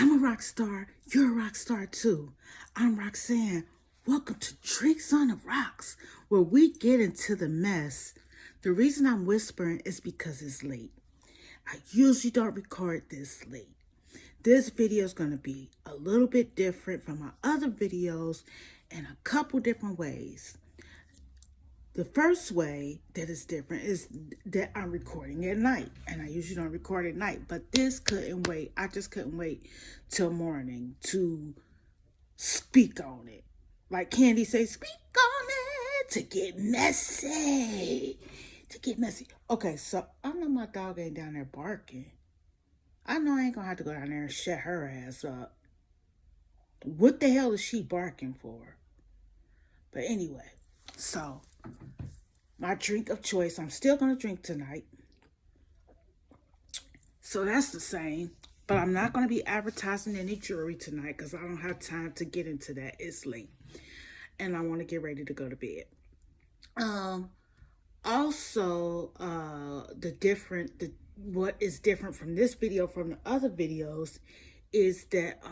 I'm a rock star. You're a rock star too. I'm Roxanne. Welcome to Drinks on the Rocks, where we get into the mess. The reason I'm whispering is because it's late. I usually don't record this late. This video is going to be a little bit different from my other videos in a couple different ways. The first way that is different is that I'm recording at night, and I usually don't record at night, but this couldn't wait. I just couldn't wait till morning to speak on it. Like Candy say, speak on it, to get messy. Okay, so I know my dog ain't down there barking. I know I ain't gonna have to go down there and shut her ass up. What the hell is she barking for? But anyway, so my drink of choice, I'm still gonna drink tonight. So that's the same. But I'm not gonna be advertising any jewelry tonight because I don't have time to get into that. It's late. And I want to get ready to go to bed. Also, what is different from this video from the other videos is that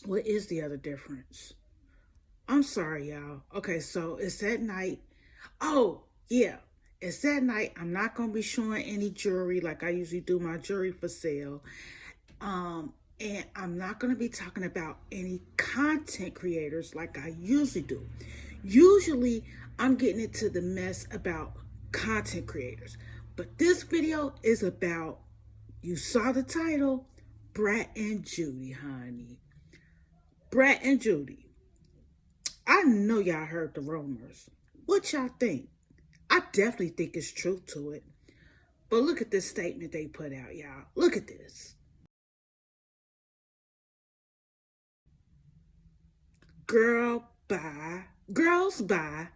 what is the other difference? I'm sorry, y'all. Okay, so it's at night. Oh, yeah. It's that night. I'm not going to be showing any jewelry like I usually do my jewelry for sale. And I'm not going to be talking about any content creators like I usually do. Usually, I'm getting into the mess about content creators. But this video is about, you saw the title, Brat and Judy, honey. Brat and Judy. I know y'all heard the rumors. What y'all think? I definitely think it's truth to it. But look at this statement they put out, y'all. Look at this. Girls buy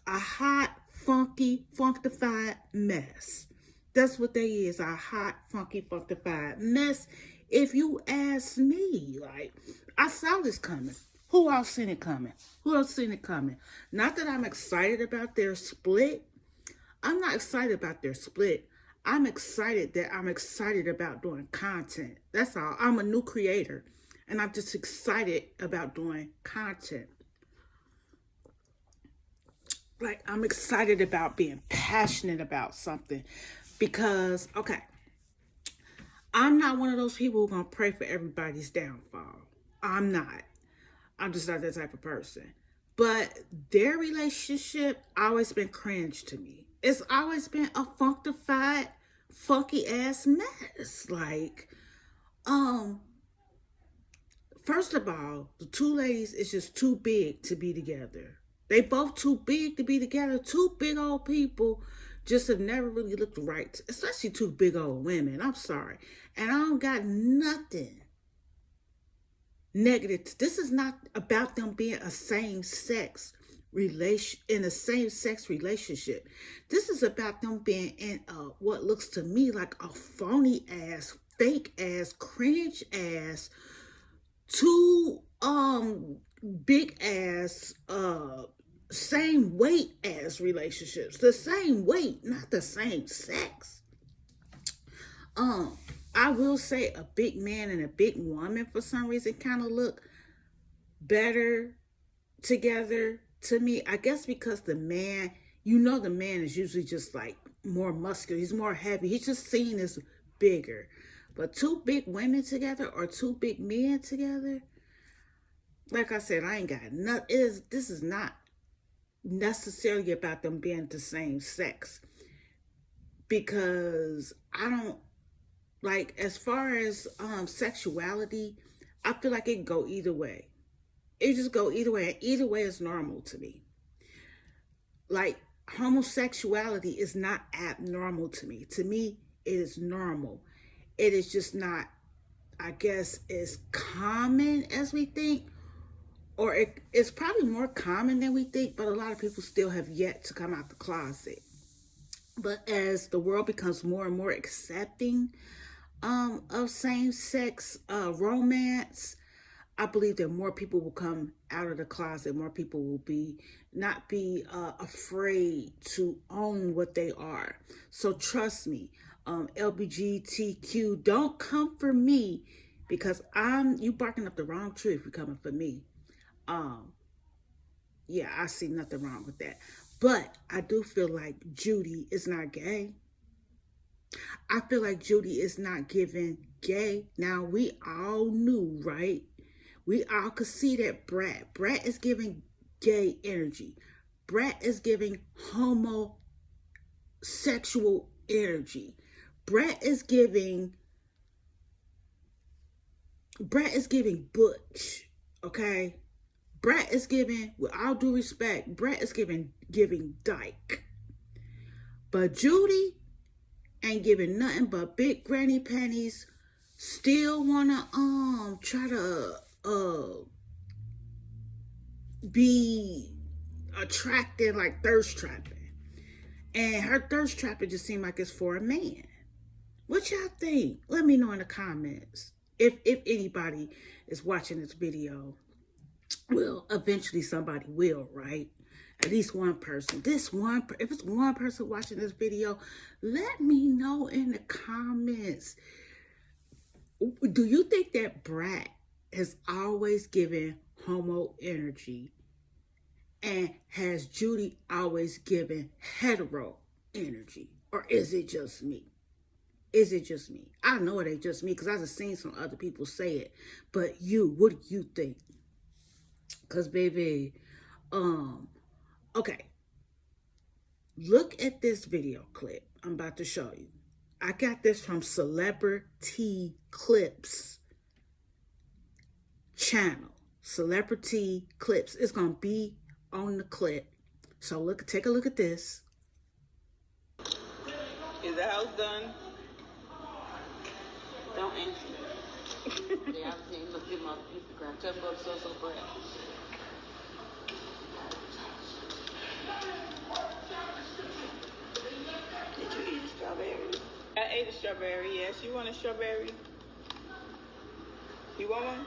a hot, funky, funkified mess. That's what they is, a hot, funky, funkified mess. If you ask me, like, I saw this coming. Who else seen it coming? Not that I'm excited about their split. I'm not excited about their split. I'm excited about doing content. That's all. I'm a new creator. And I'm just excited about doing content. Like, I'm excited about being passionate about something. Because, okay, I'm not one of those people who's going to pray for everybody's downfall. I'm not. I'm just not that type of person. But their relationship always been cringe to me. It's always been a funkified, funky ass mess. Like, first of all, the two ladies is just too big to be together. They both too big to be together. Two big old people just have never really looked right. Especially two big old women. I'm sorry. And I don't got nothing negative. This is not about them being a same-sex in a same-sex relationship. This is about them being in what looks to me like a phony ass, fake ass, cringe ass, two big ass same weight ass relationships. The same weight, not the same sex. I will say a big man and a big woman for some reason kind of look better together to me. I guess because the man, the man is usually just like more muscular. He's more heavy. He's just seen as bigger. But two big women together or two big men together, like I said, I ain't got nothing. This is not necessarily about them being the same sex. Because I don't, like, as far as sexuality, I feel like it can go either way. It just go either way. And either way is normal to me. Like, homosexuality is not abnormal to me. To me, it is normal. It is just not, I guess, as common as we think. Or it's probably more common than we think, but a lot of people still have yet to come out the closet. But as the world becomes more and more accepting of same-sex romance, I believe that more people will come out of the closet. More people will not be afraid to own what they are. So trust me, LGBTQ, don't come for me because you barking up the wrong tree if you're coming for me. Um, yeah, I see nothing wrong with that. But I do feel like Judy is not gay. I feel like Judy is not giving gay. Now we all knew, right? We all could see that Brat is giving gay energy. Brat is giving homosexual energy. Brat is giving butch. Okay? Brat is giving, with all due respect, Brat is giving dyke. But Judy ain't giving nothing but big granny panties. Still wanna try to be attracted, like thirst trapping. And her thirst trapping just seemed like it's for a man. What y'all think? Let me know in the comments. If anybody is watching this video. Well, eventually somebody will, right? At least one person. If it's one person watching this video, let me know in the comments. Do you think that Brat has always given homo energy? And has Judy always given hetero energy? Or is it just me? Is it just me? I know it ain't just me because I've seen some other people say it. But what do you think? Because, baby, okay. Look at this video clip I'm about to show you. I got this from Celebrity Clips channel. Celebrity Clips. It's going to be on the clip. So take a look at this. Is the house done? Don't answer. Yeah, I've seen. Look at my Instagram. Tell me about so Brad. Did you eat a strawberry? I ate a strawberry, yes. You want a strawberry? You want one?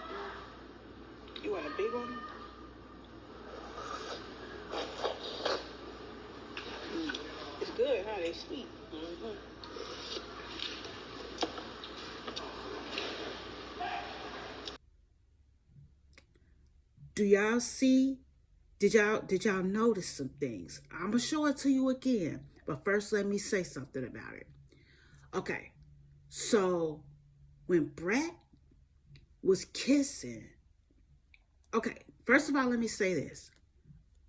You want a big one? It's good, huh? They sweet. Mm-hmm. Do y'all see? Did y'all notice some things? I'm gonna show it to you again, but first let me say something about it. Okay, so when Brat was kissing, okay, first of all, let me say this.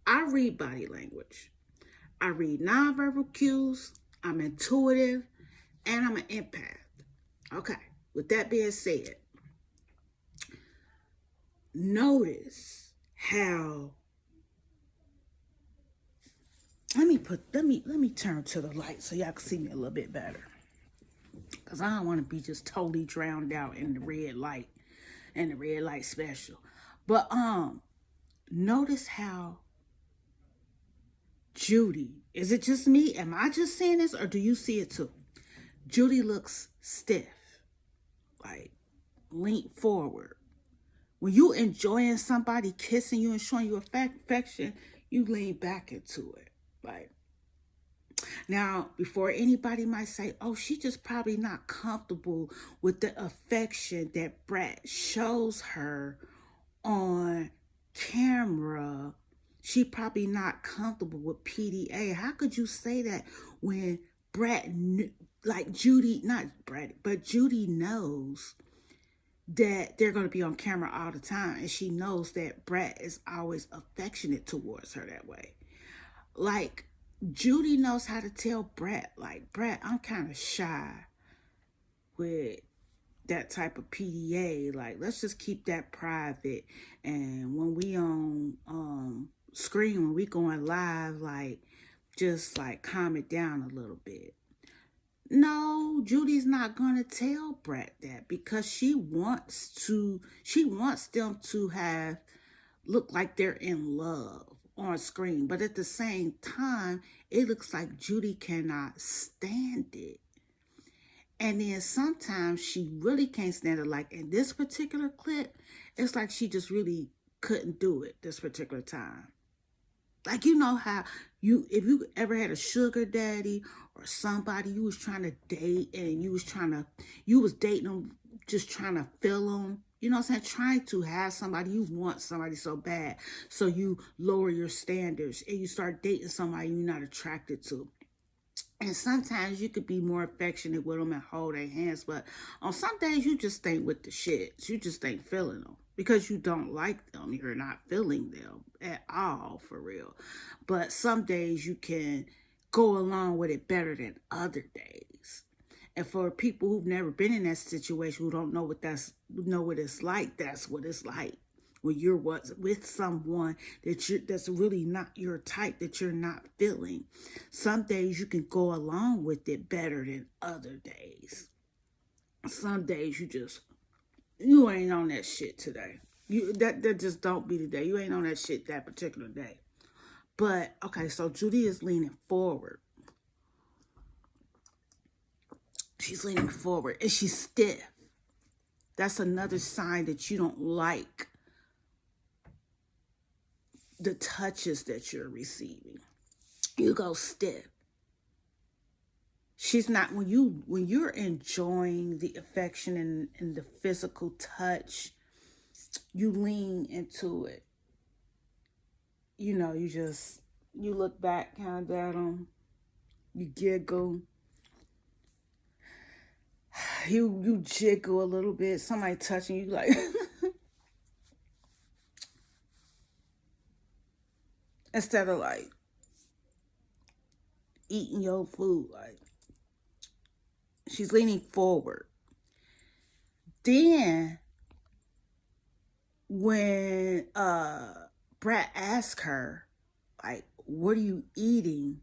I read body language. I read nonverbal cues. I'm intuitive, and I'm an empath. Okay, with that being said, notice how. Let me turn to the light so y'all can see me a little bit better. Cause I don't want to be just totally drowned out in the red light and the red light special. But notice how Judy, is it just me? Am I just seeing this or do you see it too? Judy looks stiff, like lean forward. When you enjoying somebody kissing you and showing you affection, you lean back into it. Like, now, before anybody might say, oh, she just probably not comfortable with the affection that Brat shows her on camera. She probably not comfortable with PDA. How could you say that when Brat, like Judy, not Brat, but Judy knows that they're going to be on camera all the time. And she knows that Brat is always affectionate towards her that way. Like, Judy knows how to tell Brat, like, Brat, I'm kind of shy with that type of PDA. Like, let's just keep that private. And when we on screen, when we going live, like, just like calm it down a little bit. No, Judy's not gonna tell Brat that because she wants them to have look like they're in love on screen. But at the same time, it looks like Judy cannot stand it. And then sometimes she really can't stand it. Like in this particular clip, it's like she just really couldn't do it this particular time. Like, you know how if you ever had a sugar daddy or somebody you was trying to date and you was dating them just trying to feel them. You know what I'm saying? Trying to have somebody, you want somebody so bad. So you lower your standards and you start dating somebody you're not attracted to. And sometimes you could be more affectionate with them and hold their hands. But on some days, you just ain't with the shits. You just ain't feeling them. Because you don't like them. You're not feeling them at all, for real. But some days you can go along with it better than other days. And for people who've never been in that situation, who don't know what it's like, that's what it's like. When you're with someone that's really not your type, that you're not feeling. Some days you can go along with it better than other days. Some days you ain't on that shit today. That just don't be the day. You ain't on that shit that particular day. But okay, so Judy is leaning forward. She's leaning forward and she's stiff. That's another sign that you don't like the touches that you're receiving. You go stiff. She's not, when you're enjoying the affection and the physical touch, you lean into it. You know, you look back kind of at them, you giggle, you jiggle a little bit. Somebody touching you, like instead of like eating your food, like she's leaning forward. Then when Brat asked her, like, what are you eating?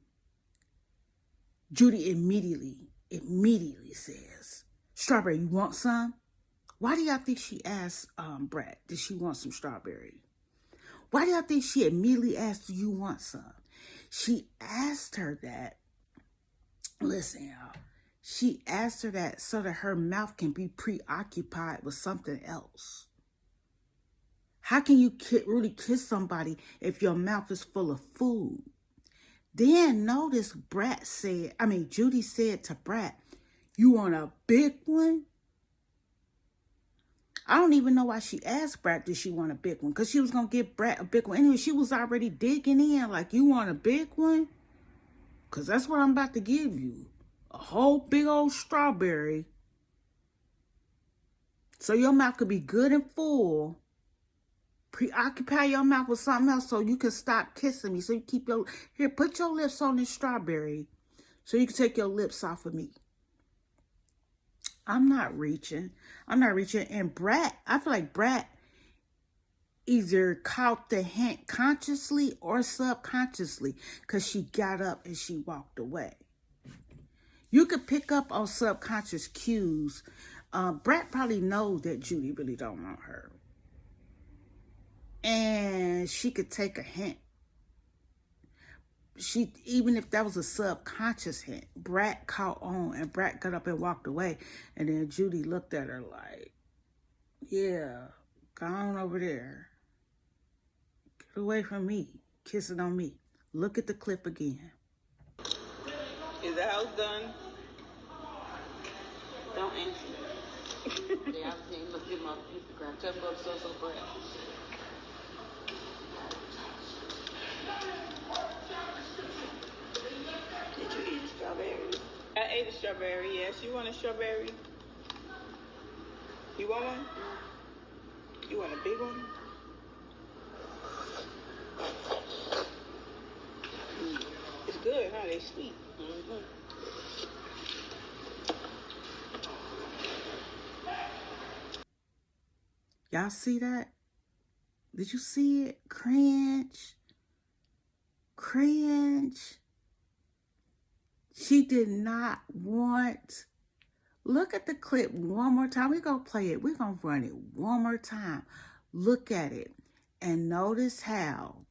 Judy immediately says, strawberry, you want some? Why do y'all think she asked Brat, did she want some strawberry? Why do y'all think she immediately asked, do you want some? She asked her that, listen, y'all, she asked her that so that her mouth can be preoccupied with something else. How can you really kiss somebody if your mouth is full of food? Then notice Judy said to Brat, you want a big one? I don't even know why she asked Brat, did she want a big one? Because she was going to give Brat a big one. Anyway, she was already digging in, like, you want a big one? Because that's what I'm about to give you. A whole big old strawberry. So your mouth could be good and full. Preoccupy your mouth with something else so you can stop kissing me. So you keep put your lips on this strawberry so you can take your lips off of me. I'm not reaching. And Brat, I feel like Brat either caught the hint consciously or subconsciously because she got up and she walked away. You could pick up on subconscious cues. Brat probably knows that Judy really don't want her. And she could take a hint. Even if that was a subconscious hint, Brat caught on and Brat got up and walked away. And then Judy looked at her like, yeah, go on over there. Get away from me. Kissing on me. Look at the clip again. Is the house done? Don't answer. Yeah, I've seen. Look at my Instagram. Tell me about so Brat. Did you eat a strawberry? I ate a strawberry, yes. You want a strawberry? You want one? You want a big one? It's good, huh? They sweet. Mm-hmm. Y'all see that? Did you see it? Cringe. She did not want. Look at the clip one more time. We're going to play it. We're going to run it one more time. Look at it. And notice how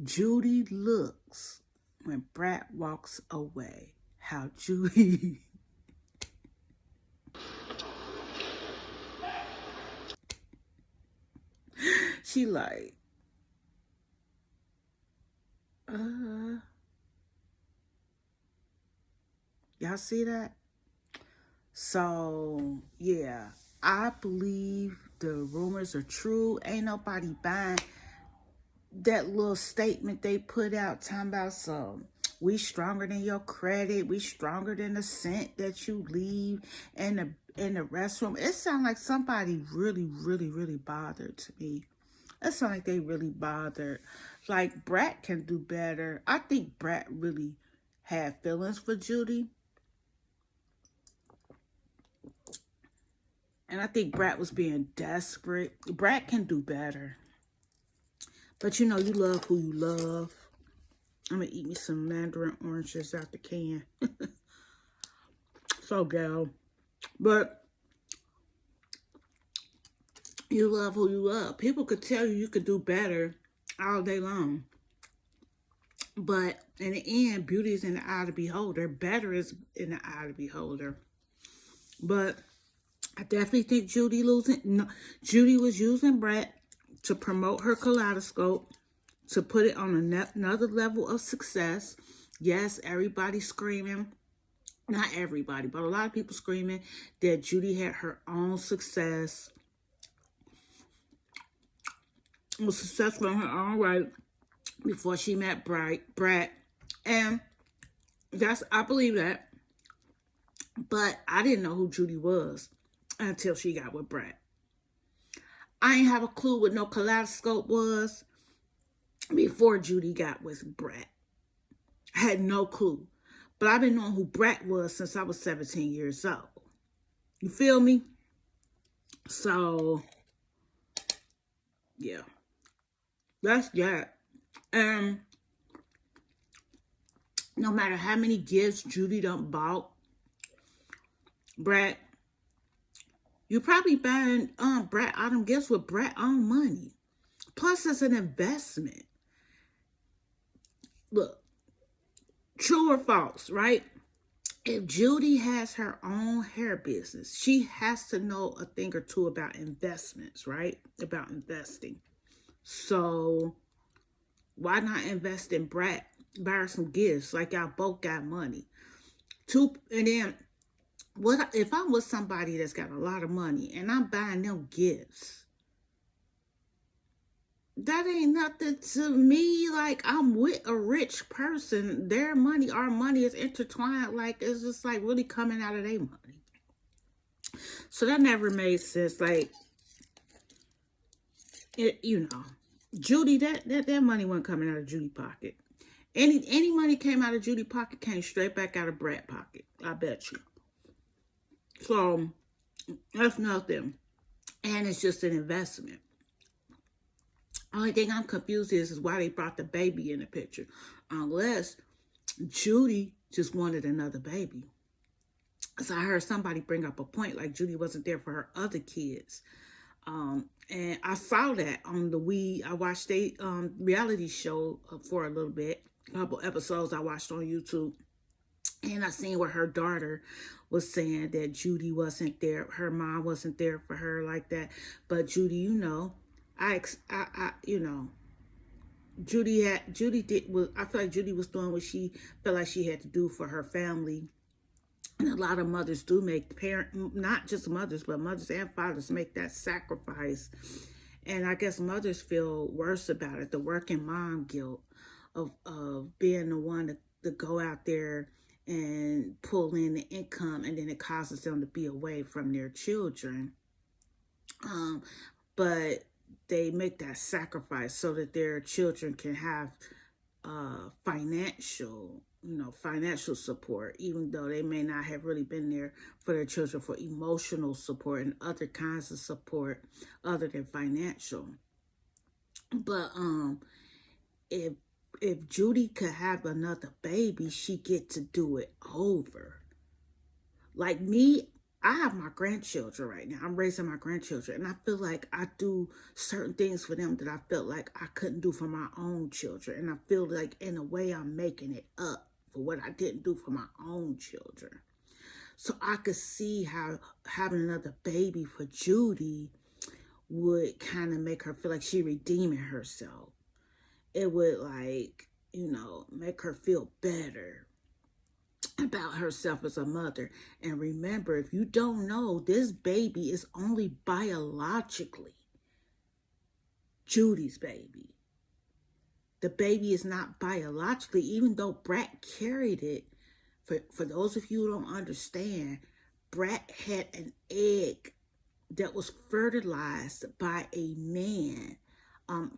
Judy looks when Brat walks away. How Judy... she like... Y'all see that? So, yeah, I believe the rumors are true. Ain't nobody buying that little statement they put out talking about some we stronger than your credit, we stronger than the scent that you leave in the restroom. It sounds like somebody really, really, really bothered to me. It sounds like they really bothered. Like Brat can do better. I think Brat really had feelings for Judy. And I think Brat was being desperate. Brat can do better. But you know, you love who you love. I'm going to eat me some mandarin oranges out the can. So, gal. But you love who you love. People could tell you could do better all day long. But in the end, beauty is in the eye of the beholder. Better is in the eye of the beholder. But I definitely think Judy Judy was using Brat to promote her kaleidoscope, to put it on another level of success. Yes, everybody screaming. Not everybody, but a lot of people screaming that Judy had her own success. Was successful in her own right before she met Brat. And I believe that. But I didn't know who Judy was until she got with Brat. I ain't have a clue what no kaleidoscope was before Judy got with Brat. I had no clue. But I've been knowing who Brat was since I was 17 years old. You feel me? So, yeah. That's that. And no matter how many gifts Judy done bought, Brat, you probably buying Brat autumn gifts with Brat own money. Plus, it's an investment. Look, true or false, right? If Judy has her own hair business, she has to know a thing or two about investments, right? About investing. So, why not invest in Brat? Buy her some gifts, like y'all both got money. And then, what if I was somebody that's got a lot of money and I'm buying them gifts? That ain't nothing to me. Like, I'm with a rich person. Their money, our money is intertwined. Like, it's just like really coming out of their money. So that never made sense. Like, Judy, that money wasn't coming out of Judy pocket. Any money came out of Judy pocket came straight back out of Brat pocket. I bet you. So that's nothing. And it's just an investment. Only thing I'm confused is why they brought the baby in the picture. Unless Judy just wanted another baby. Because I heard somebody bring up a point like Judy wasn't there for her other kids. And I saw that on I watched a reality show for a little bit. A couple episodes I watched on YouTube. And I seen where her daughter was saying that Judy wasn't there. Her mom wasn't there for her like that. But Judy, I feel like Judy was doing what she felt like she had to do for her family. And a lot of mothers do not just mothers, but mothers and fathers make that sacrifice. And I guess mothers feel worse about it, the working mom guilt of being the one to go out there and pull in the income, and then it causes them to be away from their children. But they make that sacrifice so that their children can have financial support, even though they may not have really been there for their children for emotional support and other kinds of support other than financial. But if Judy could have another baby, she get to do it over. Like me, I have my grandchildren right now. I'm raising my grandchildren, and I feel like I do certain things for them that I felt like I couldn't do for my own children. And I feel like in a way I'm making it up for what I didn't do for my own children. So I could see how having another baby for Judy would kind of make her feel like she redeeming herself. It would make her feel better. about herself as a mother. And remember, if you don't know, this baby is only biologically Judy's baby. The baby is not biologically, even though Brat carried it. For those of you who don't understand, Brat had an egg that was fertilized by a man.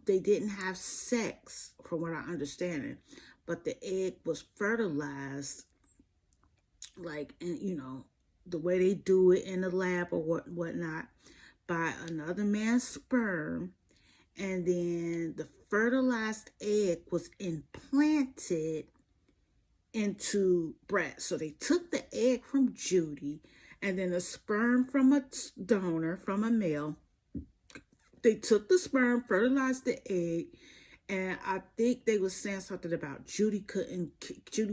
They didn't have sex, from what I understand, but the egg was fertilized, like, and the way they do it in the lab or whatnot, by another man's sperm, and then the fertilized egg was implanted into Brat. So they took the egg from Judy, and then the sperm from a donor, from a male. They took the sperm, fertilized the egg, and I think they was saying something about Judy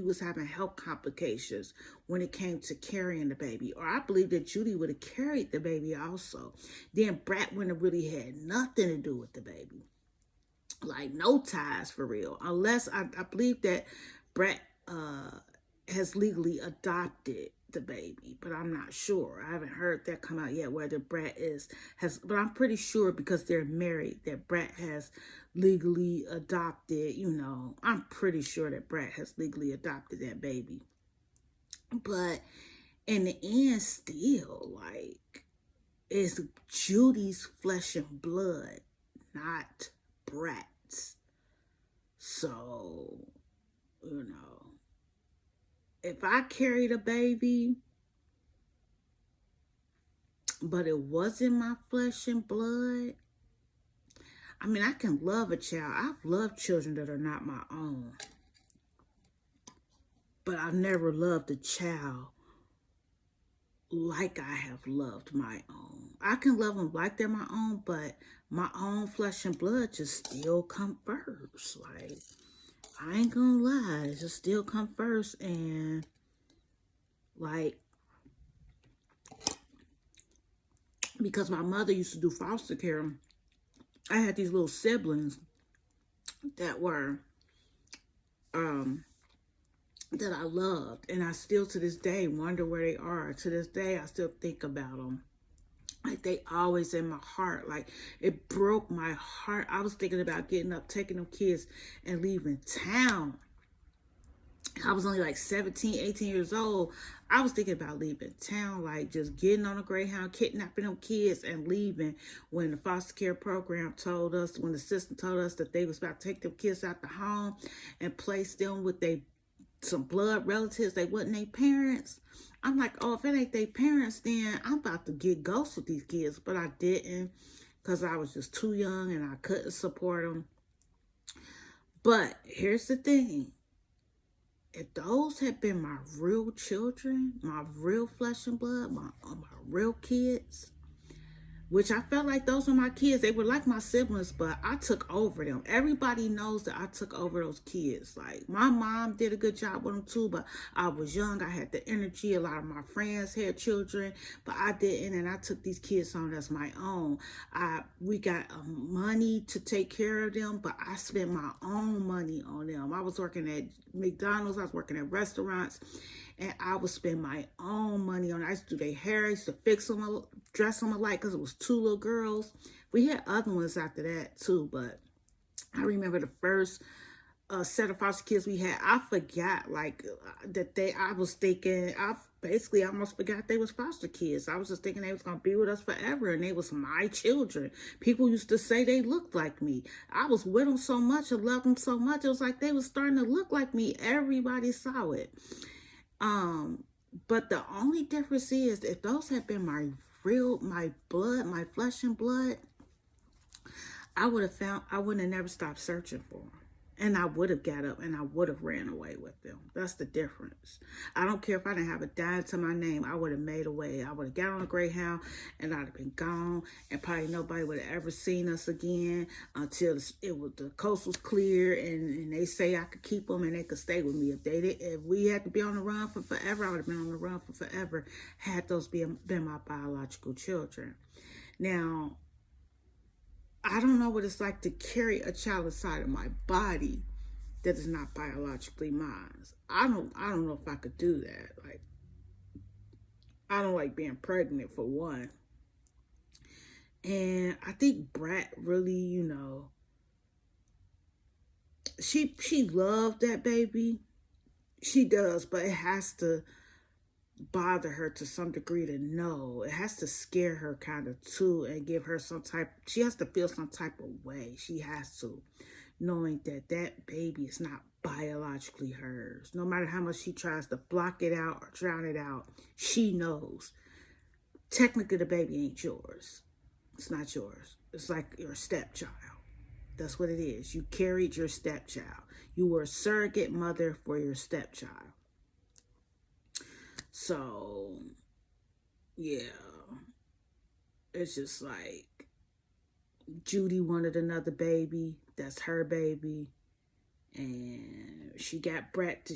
was having health complications when it came to carrying the baby. Or I believe that Judy would have carried the baby also. Then Brat wouldn't have really had nothing to do with the baby. Like, no ties for real. Unless, I believe that Brat has legally adopted the baby, but I'm not sure. I haven't heard that come out yet, whether Brat but I'm pretty sure, because they're married, that Brat has legally adopted, I'm pretty sure that Brat has legally adopted that baby. But in the end, still, like, it's Judy's flesh and blood, not Brat's. So, if I carried a baby, but it wasn't my flesh and blood, I mean, I can love a child. I've loved children that are not my own. But I've never loved a child like I have loved my own. I can love them like they're my own, but my own flesh and blood just still come first. Like, I ain't gonna lie, it just still come first. And like, because my mother used to do foster care, I had these little siblings that were that I loved, and I still to this day wonder where they are. To this day, I still think about them. Like, they always in my heart. Like, it broke my heart. I was thinking about getting up, taking them kids, and leaving town. I was only like 17, 18 years old. I was thinking about leaving town, like just getting on a Greyhound, kidnapping them kids and leaving, when the foster care program told us, when the system told us that they was about to take them kids out the home and place them with some blood relatives. They wasn't their parents. I'm like, oh, if it ain't their parents, then I'm about to get ghosts with these kids. But I didn't, because I was just too young and I couldn't support them. But here's the thing. If those had been my real children, my real flesh and blood, my real kids, which I felt like those were my kids. They were like my siblings, but I took over them. Everybody knows that I took over those kids. Like, my mom did a good job with them too, but I was young. I had the energy. A lot of my friends had children, but I didn't, and I took these kids on as my own. We got money to take care of them, but I spent my own money on them. I was working at McDonald's. I was working at restaurants, and I would spend my own money on it. I used to do their hair. I used to fix them, dress them alike, because it was 2 little girls. We had other ones after that too, but I remember the first set of foster kids we had. I forgot, like, I was thinking, I basically almost forgot they was foster kids. I was just thinking they was going to be with us forever, and they was my children. People used to say they looked like me. I was with them so much and loved them so much. It was like they was starting to look like me. Everybody saw it. But the only difference is, if those had been my blood, my flesh and blood, I wouldn't have never stopped searching for them. And I would have got up and I would have ran away with them. That's the difference. I don't care if I didn't have a dime to my name. I would have made a way. I would have got on a Greyhound and I'd have been gone. And probably nobody would have ever seen us again until the coast was clear. And they say I could keep them and they could stay with me. If we had to be on the run for forever, I would have been on the run for forever, had those been my biological children. Now, I don't know what it's like to carry a child inside of my body, that is not biologically mine. I don't know if I could do that. Like, I don't like being pregnant, for one. And I think Brat really, she loved that baby. She does, but it has to bother her to some degree to know. It has to scare her kind of too, and give her she has to feel some type of way. She has to, knowing that that baby is not biologically hers. No matter how much she tries to block it out or drown it out, she knows. Technically, the baby ain't yours. It's not yours. It's like your stepchild. That's what it is. You carried your stepchild. You were a surrogate mother for your stepchild. So, yeah. It's just like Judy wanted another baby. That's her baby. And she got Brat to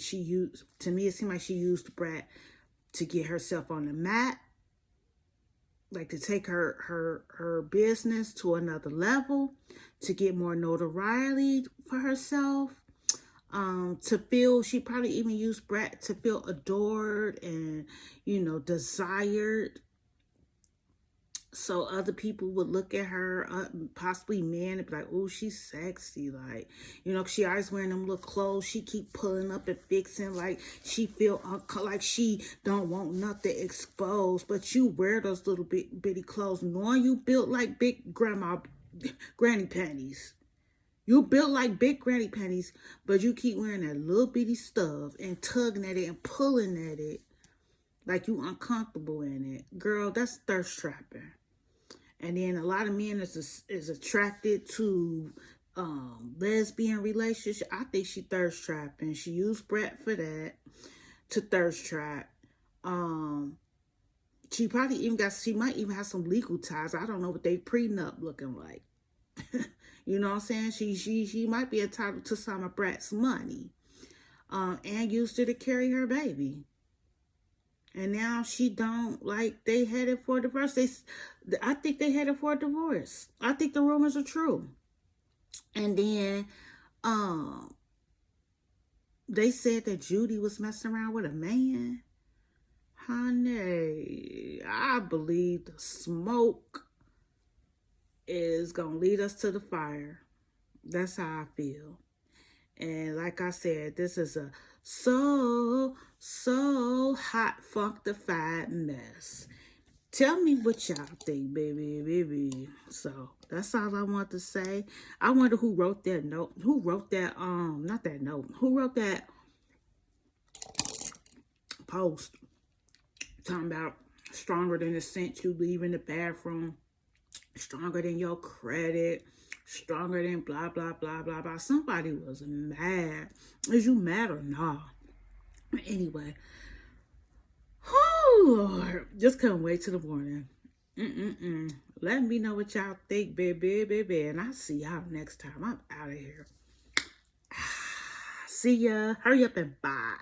me, it seemed like she used Brat to get herself on the map. Like to take her business to another level, to get more notoriety for herself, she probably even used Brat to feel adored and, desired. So other people would look at her, possibly men, and be like, oh, she's sexy. Like, she always wearing them little clothes. She keep pulling up and fixing, like she feel like she don't want nothing exposed. But you wear those little bitty clothes, knowing you built like big granny panties. You built like big granny panties, but you keep wearing that little bitty stuff and tugging at it and pulling at it like you uncomfortable in it. Girl, that's thirst trapping. And then a lot of men is attracted to lesbian relationship. I think she thirst trapping. She used Brat for that, to thirst trap. She might even have some legal ties. I don't know what they prenup looking like. You know what I'm saying? She might be entitled to some of Brat's money. And used it to carry her baby. And now she don't, like, they headed for divorce. I think they headed for a divorce. I think the rumors are true. And then they said that Judy was messing around with a man. Honey, I believe the smoke is going to lead us to the fire. That's how I feel. And like I said, this is a so hot, funkified mess. Tell me what y'all think, baby. So that's all I want to say. I wonder who wrote that note. Who wrote that, not that note. Who wrote that post talking about stronger than the scent you leave in the bathroom, stronger than your credit, stronger than blah, blah, blah, blah, blah. Somebody was mad. Is you mad or not? Anyway. Oh, Lord. Just couldn't wait till the morning. Let me know what y'all think, baby. And I'll see y'all next time. I'm out of here. See ya. Hurry up and bye.